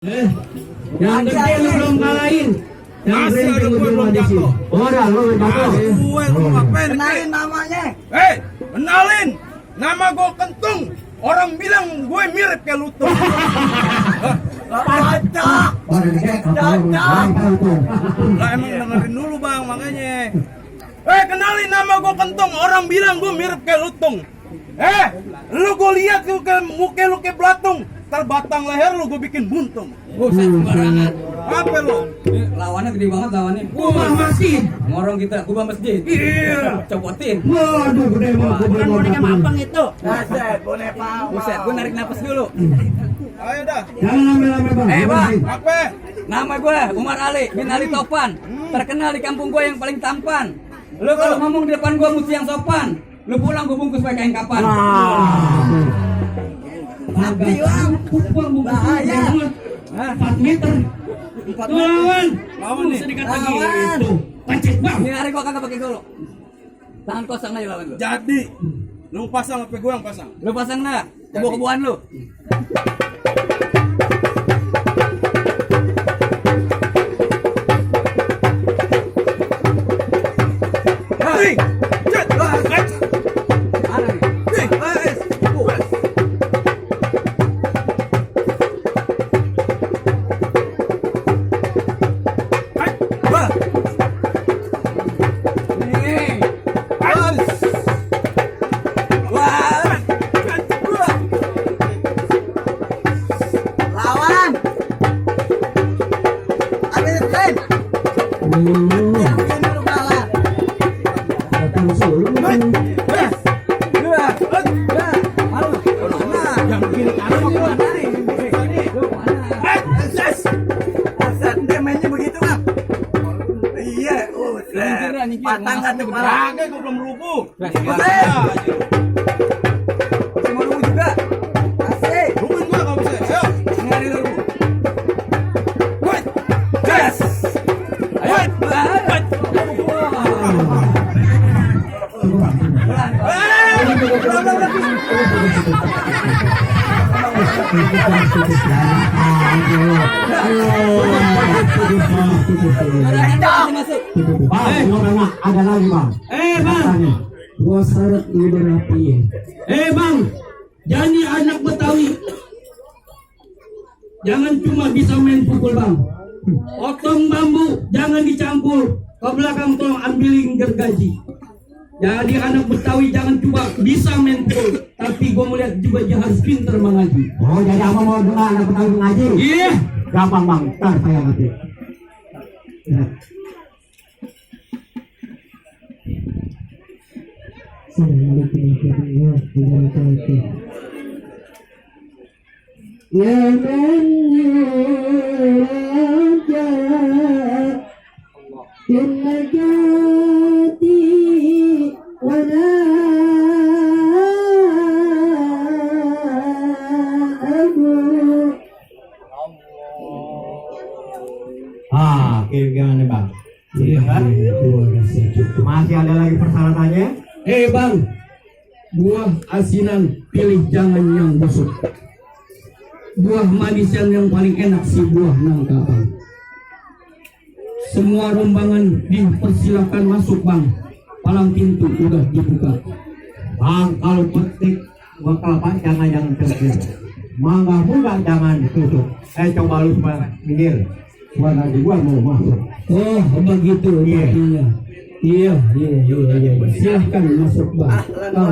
Yang gede lu belum kalahin. Masih ada gue belum jatuh. Udah lu jatuh. Gue lu ngapain? Kenalin namanya. Kenalin. Nama gue Kentung. Orang bilang gue mirip kayak Lutung. Cocok. Lah emang dengerin dulu bang makanya. Kenalin nama gue Kentung. Orang bilang gue mirip kayak Lutung. Lu gue lihat lu ke muka lu kayak belatung. Ntar batang leher lu gue bikin buntung. Buset sembarangan. Apa lu? Lawannya gede banget lawannya. Kubah masjid. Ngorong kita, kubah masjid. Iya. Copotin. Waduh gede banget. Bukan boneka mapang itu. Buset, boneka. Buset, gue narik napas dulu. Ayo dah. Jangan lama-lama bang. Bang. Apa? Nama gue Umar Ali bin Ali Topan. Terkenal di kampung gue yang paling tampan. Lu kalau ngomong di depan gue mesti yang sopan. Lu pulang gue bungkus pakai kain kapan. Tapi bang, bahaya. 4 meter. Lawan nih. Sedikit lagi itu. Pancet bang. Ini hari gue kagak pakai golok. Tangan kosong aja lawan gue. Jadi lu pasang apa gue yang pasang? Lu pasang dah. Kebo-keboan lu. Hey! Cet! Mana nih? Nih. Wah. Lawan. Ambil tren. Yang lu kalah. Datang solo. Yang kiri kanan apa? Buset, dia mainnya begitu bang. Iya, patang kan tuh kepala. Kagak gue belum rubuh. Buset. Masih mau nunggu juga. Asik. Rubuhin gue kalau bisa. Ayo. Ini hari lu. Wait. Yes. Ayo. Pelan. Masuk. Bang, ada lagi bang. Bang, gua syarat lu berapi. Bang, jadi anak Betawi. Jangan cuma bisa main pukul bang. Potong bambu, jangan dicampur. Ke belakang tolong ambilin gergaji. Jadi anak Betawi jangan cuma bisa main pukul, tapi gua melihat juga dia harus pintar mengaji. Oh, jadi apa mau dengar anak Betawi mengaji? Iya. Gampang bang, ntar saya ngerti. Ya. Assalamualaikum warahmatullahi wabarakatuh. Ya man yuraja bin najati wala Gimana bang? Iya, Masih ada lagi persyaratannya? bang, buah asinan pilih jangan yang busuk. Buah manisan yang paling enak si buah nangka bang. Semua rombongan dipersilakan masuk bang. Palang pintu udah dibuka. Bang, kalau petik buah kelapa jangan terkir. Mangga muda jangan tutup. Coba lu minggir. Gua nanti gua mau masuk. Oh begitu Iya. Iya. Silahkan masuk bang. Kalau